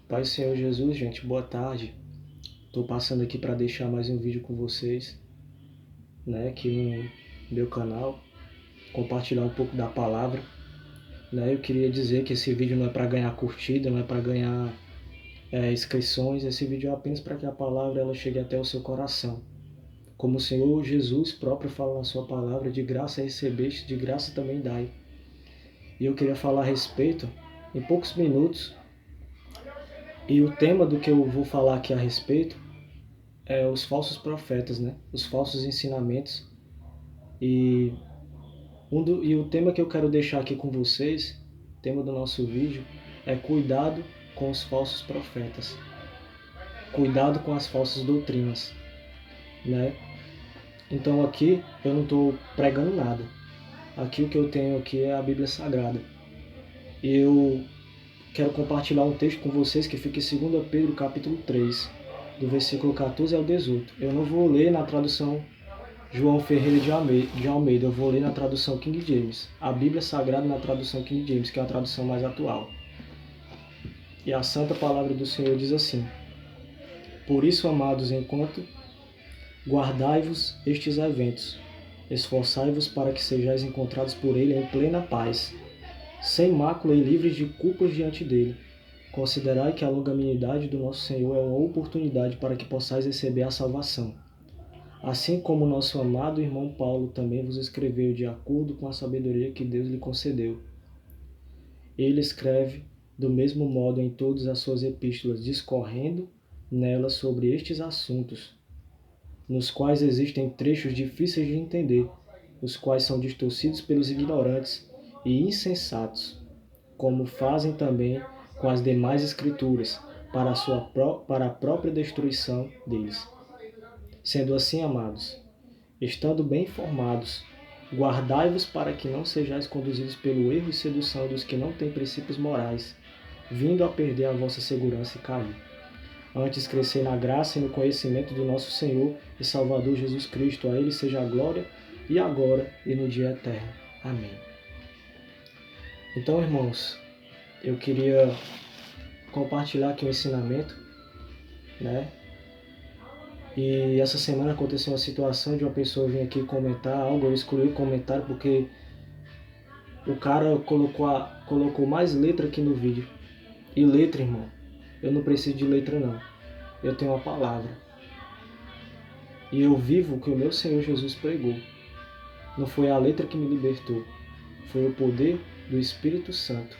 Pai Senhor Jesus, gente, boa tarde. Estou passando aqui para deixar mais um vídeo com vocês, né, aqui no meu canal, compartilhar um pouco da palavra, né. Eu queria dizer que esse vídeo não é para ganhar curtida, não é para ganhar inscrições. Esse vídeo é apenas para que a palavra ela chegue até o seu coração. Como o Senhor Jesus próprio fala na sua palavra, de graça recebeste, de graça também dai. E eu queria falar a respeito, em poucos minutos, e o tema do que eu vou falar aqui a respeito é os falsos profetas, né? Os falsos ensinamentos. E, o tema que eu quero deixar aqui com vocês, tema do nosso vídeo, é cuidado com os falsos profetas. Cuidado com as falsas doutrinas, né? Então aqui eu não estou pregando nada. Aqui o que eu tenho aqui é a Bíblia Sagrada. E eu quero compartilhar um texto com vocês que fica em 2 Pedro capítulo 3, do versículo 14 ao 18. Eu não vou ler na tradução João Ferreira de Almeida, eu vou ler na tradução King James. A Bíblia Sagrada na tradução King James, que é a tradução mais atual. E a santa palavra do Senhor diz assim: Por isso, amados, enquanto guardai-vos estes eventos, esforçai-vos para que sejais encontrados por ele em plena paz, sem mácula e livres de culpas diante dele. Considerai que a longanimidade do nosso Senhor é uma oportunidade para que possais receber a salvação. Assim como nosso amado irmão Paulo também vos escreveu de acordo com a sabedoria que Deus lhe concedeu. Ele escreve do mesmo modo em todas as suas epístolas, discorrendo nelas sobre estes assuntos, nos quais existem trechos difíceis de entender, os quais são distorcidos pelos ignorantes e insensatos, como fazem também com as demais escrituras, para a própria destruição deles. Sendo assim, amados, estando bem informados, guardai-vos para que não sejais conduzidos pelo erro e sedução dos que não têm princípios morais, vindo a perder a vossa segurança e cair. Antes crescer na graça e no conhecimento do nosso Senhor e Salvador Jesus Cristo. A Ele seja a glória e agora e no dia eterno. Amém. Então, irmãos, eu queria compartilhar aqui um ensinamento, né? E essa semana aconteceu uma situação de uma pessoa vir aqui comentar algo. Eu excluí o comentário porque o cara colocou mais letra aqui no vídeo. E letra, irmão, eu não preciso de letra não. Eu tenho uma palavra. E eu vivo o que o meu Senhor Jesus pregou. Não foi a letra que me libertou. Foi o poder do Espírito Santo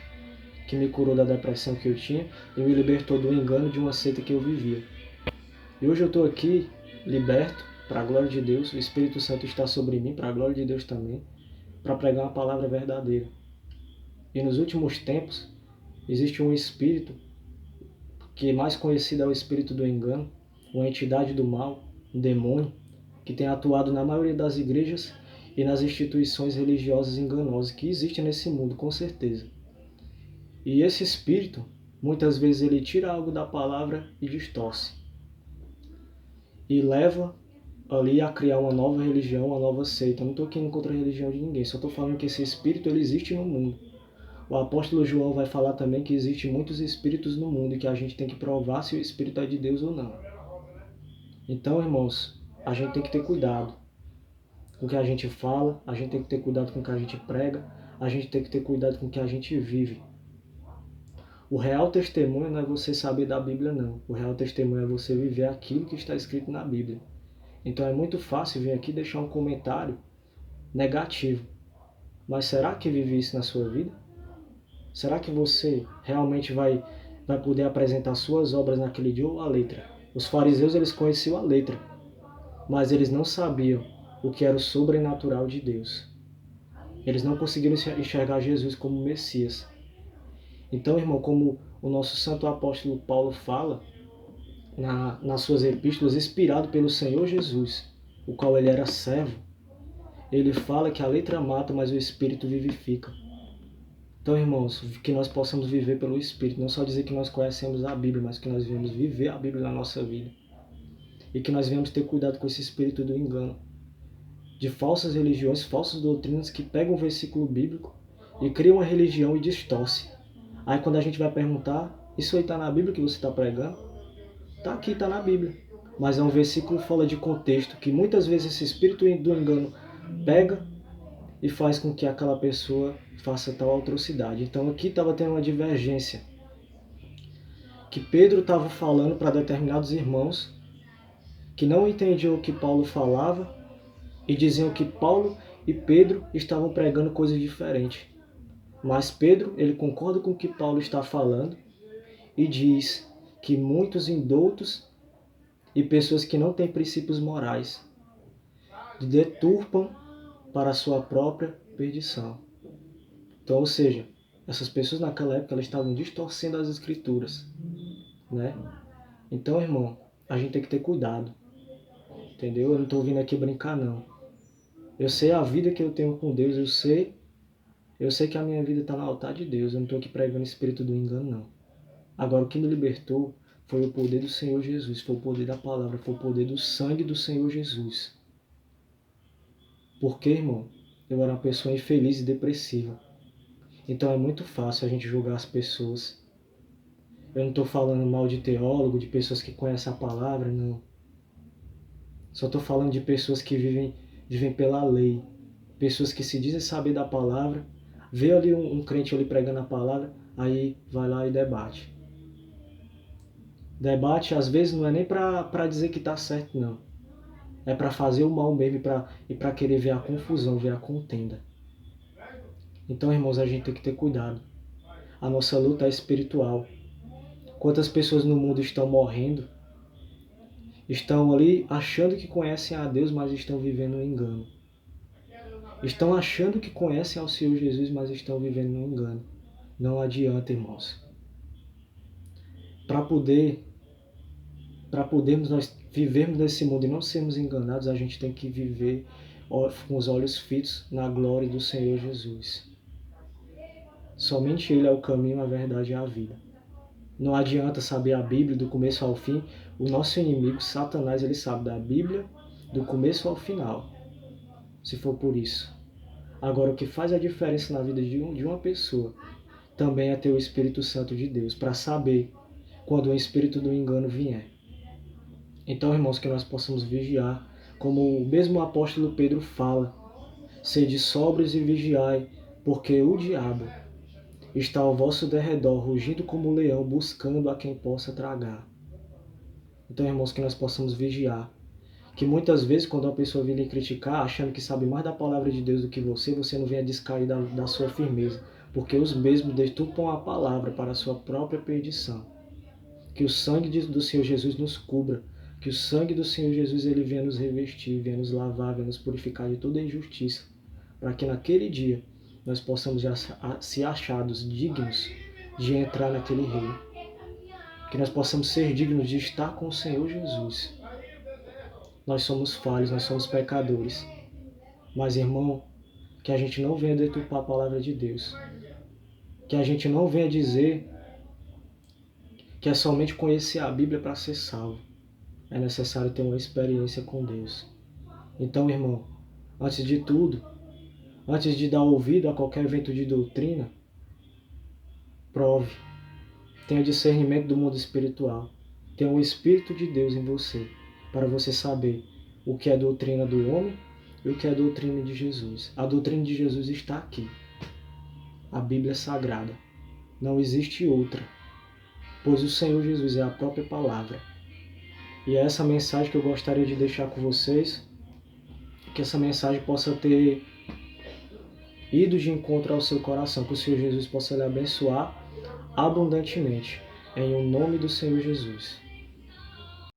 que me curou da depressão que eu tinha e me libertou do engano de uma seita que eu vivia. E hoje eu estou aqui, liberto, para a glória de Deus. O Espírito Santo está sobre mim, para a glória de Deus também, para pregar uma palavra verdadeira. E nos últimos tempos, existe um espírito, que mais conhecido é o espírito do engano, uma entidade do mal, um demônio, que tem atuado na maioria das igrejas e nas instituições religiosas enganosas que existem nesse mundo, com certeza. E esse espírito, muitas vezes ele tira algo da palavra e distorce. E leva ali a criar uma nova religião, uma nova seita. Eu não estou aqui contra a religião de ninguém, só estou falando que esse espírito ele existe no mundo. O apóstolo João vai falar também que existem muitos espíritos no mundo e que a gente tem que provar se o espírito é de Deus ou não. Então, irmãos, a gente tem que ter cuidado com o que a gente fala, a gente tem que ter cuidado com o que a gente prega, a gente tem que ter cuidado com o que a gente vive. O real testemunho não é você saber da Bíblia, não. O real testemunho é você viver aquilo que está escrito na Bíblia. Então é muito fácil vir aqui deixar um comentário negativo. Mas será que vive isso na sua vida? Será que você realmente vai poder apresentar suas obras naquele dia ou a letra? Os fariseus eles conheciam a letra, mas eles não sabiam o que era o sobrenatural de Deus. Eles não conseguiram enxergar Jesus como Messias. Então, irmão, como o nosso santo apóstolo Paulo fala nas suas epístolas, inspirado pelo Senhor Jesus, o qual ele era servo, ele fala que a letra mata, mas o Espírito vivifica. Então, irmãos, que nós possamos viver pelo Espírito, não só dizer que nós conhecemos a Bíblia, mas que nós venhamos viver a Bíblia na nossa vida. E que nós venhamos ter cuidado com esse espírito do engano, de falsas religiões, falsas doutrinas que pegam um versículo bíblico e criam uma religião e distorcem. Aí quando a gente vai perguntar, Isso aí está na Bíblia que você está pregando? Está aqui, está na Bíblia. Mas é um versículo fora de contexto, que muitas vezes esse espírito do engano pega e faz com que aquela pessoa faça tal atrocidade. Então aqui estava tendo uma divergência, que Pedro estava falando para determinados irmãos que não entendiam o que Paulo falava e diziam que Paulo e Pedro estavam pregando coisas diferentes. Mas Pedro, ele concorda com o que Paulo está falando e diz que muitos indoutos e pessoas que não têm princípios morais deturpam para a sua própria perdição. Então, ou seja, essas pessoas naquela época elas estavam distorcendo as escrituras, né? Então, irmão, a gente tem que ter cuidado, entendeu? Eu não estou vindo aqui brincar, não. Eu sei a vida que eu tenho com Deus, eu sei que a minha vida está no altar de Deus, eu não estou aqui pregando espírito do engano, não. Agora, o que me libertou foi o poder do Senhor Jesus, foi o poder da palavra, foi o poder do sangue do Senhor Jesus. Porque, irmão, eu era uma pessoa infeliz e depressiva. Então é muito fácil a gente julgar as pessoas. Eu não estou falando mal de teólogo, de pessoas que conhecem a palavra, não. Só estou falando de pessoas que vivem pela lei. Pessoas que se dizem saber da palavra, vê ali um crente ali pregando a palavra, aí vai lá e debate. Debate, às vezes, não é nem para dizer que está certo, não. É para fazer o mal mesmo e para querer ver a confusão, ver a contenda. Então, irmãos, a gente tem que ter cuidado. A nossa luta é espiritual. Quantas pessoas no mundo estão morrendo, estão ali achando que conhecem a Deus, mas estão vivendo um engano. Estão achando que conhecem ao Senhor Jesus, mas estão vivendo um engano. Não adianta, irmãos. Para podermos nós vivermos nesse mundo e não sermos enganados, a gente tem que viver com os olhos fitos na glória do Senhor Jesus. Somente Ele é o caminho, a verdade e a vida. Não adianta saber a Bíblia do começo ao fim. O nosso inimigo, Satanás, ele sabe da Bíblia do começo ao final, se for por isso. Agora, o que faz a diferença na vida de uma pessoa também é ter o Espírito Santo de Deus, para saber quando o espírito do engano vier. Então, irmãos, que nós possamos vigiar, como o mesmo apóstolo Pedro fala, sede sóbrios e vigiai, porque o diabo está ao vosso derredor, rugindo como um leão, buscando a quem possa tragar. Então, irmãos, que nós possamos vigiar. Que muitas vezes, quando a pessoa vem lhe criticar, achando que sabe mais da palavra de Deus do que você não venha descair da sua firmeza. Porque os mesmos deturpam a palavra para a sua própria perdição. Que o sangue do Senhor Jesus nos cubra. Que o sangue do Senhor Jesus ele venha nos revestir, venha nos lavar, venha nos purificar de toda injustiça. Para que naquele dia nós possamos ser achados dignos de entrar naquele reino. Que nós possamos ser dignos de estar com o Senhor Jesus. Nós somos falhos, nós somos pecadores. Mas, irmão, que a gente não venha deturpar a palavra de Deus. Que a gente não venha dizer que é somente conhecer a Bíblia para ser salvo. É necessário ter uma experiência com Deus. Então, irmão, antes de tudo, antes de dar ouvido a qualquer vento de doutrina, prove. Tenha discernimento do mundo espiritual. Tenha o Espírito de Deus em você, para você saber o que é doutrina do homem e o que é doutrina de Jesus. A doutrina de Jesus está aqui. A Bíblia é sagrada. Não existe outra, pois o Senhor Jesus é a própria palavra. E é essa mensagem que eu gostaria de deixar com vocês, que essa mensagem possa ter ido de encontro ao seu coração, que o Senhor Jesus possa lhe abençoar abundantemente, em o nome do Senhor Jesus.